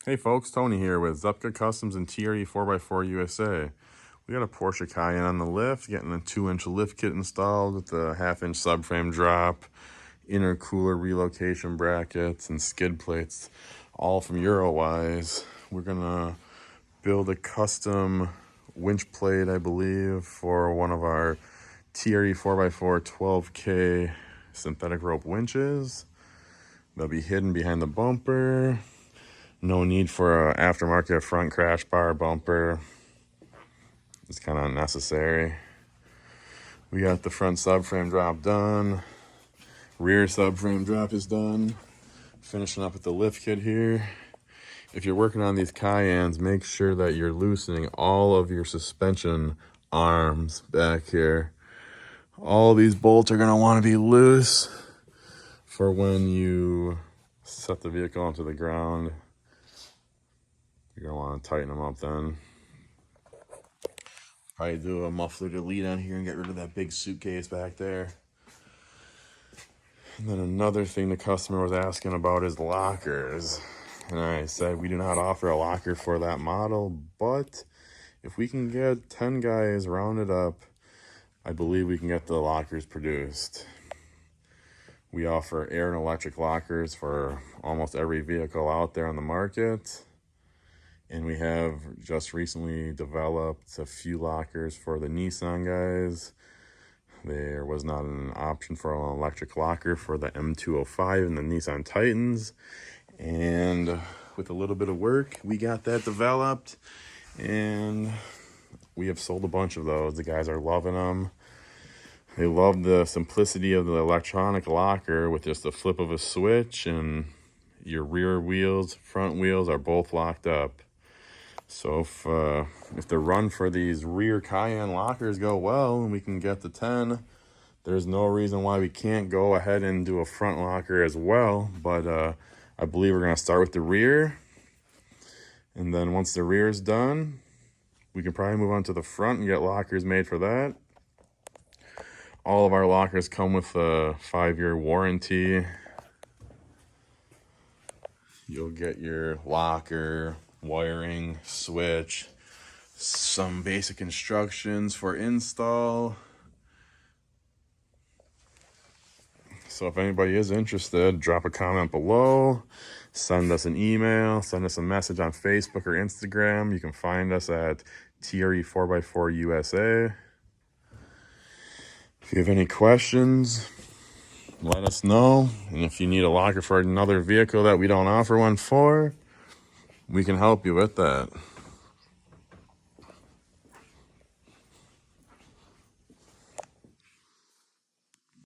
Hey folks, Tony here with Zupka Customs and TRE 4x4 USA. We got a Porsche Cayenne on the lift, getting a 2-inch lift kit installed with a 1/2-inch subframe drop, intercooler relocation brackets, and skid plates, all from Eurowise. We're gonna build a custom winch plate, I believe, for one of our TRE 4x4 12K synthetic rope winches. They'll be hidden behind the bumper. No need for an aftermarket front crash bar bumper. It's kind of unnecessary. We got the front subframe drop done. Rear subframe drop is done. Finishing up with the lift kit here. If you're working on these Cayennes, make sure that you're loosening all of your suspension arms back here. All these bolts are going to want to be loose for when you set the vehicle onto the ground. You're gonna want to tighten them up then. Probably do a muffler delete on here and get rid of that big suitcase back there. And then another thing the customer was asking about is lockers. And I said we do not offer a locker for that model, but if we can get 10 guys rounded up, I believe we can get the lockers produced. We offer air and electric lockers for almost every vehicle out there on the market. And we have just recently developed a few lockers for the Nissan guys. There was not an option for an electric locker for the M205 and the Nissan Titans. And with a little bit of work, we got that developed. And we have sold a bunch of those. The guys are loving them. They love the simplicity of the electronic locker with just the flip of a switch, and your rear wheels, front wheels are both locked up. So if the run for these rear Cayenne lockers go well and we can get to 10, there's no reason why we can't go ahead and do a front locker as well. But I believe we're going to start with the rear. And then once the rear is done, we can probably move on to the front and get lockers made for that. All of our lockers come with a 5-year warranty. You'll get your locker, wiring, switch, some basic instructions for install. So if anybody is interested, drop a comment below, send us an email, send us a message on Facebook or Instagram. You can find us at TRE 4x4 USA. If you have any questions, let us know. And if you need a locker for another vehicle that we don't offer one for, we can help you with that.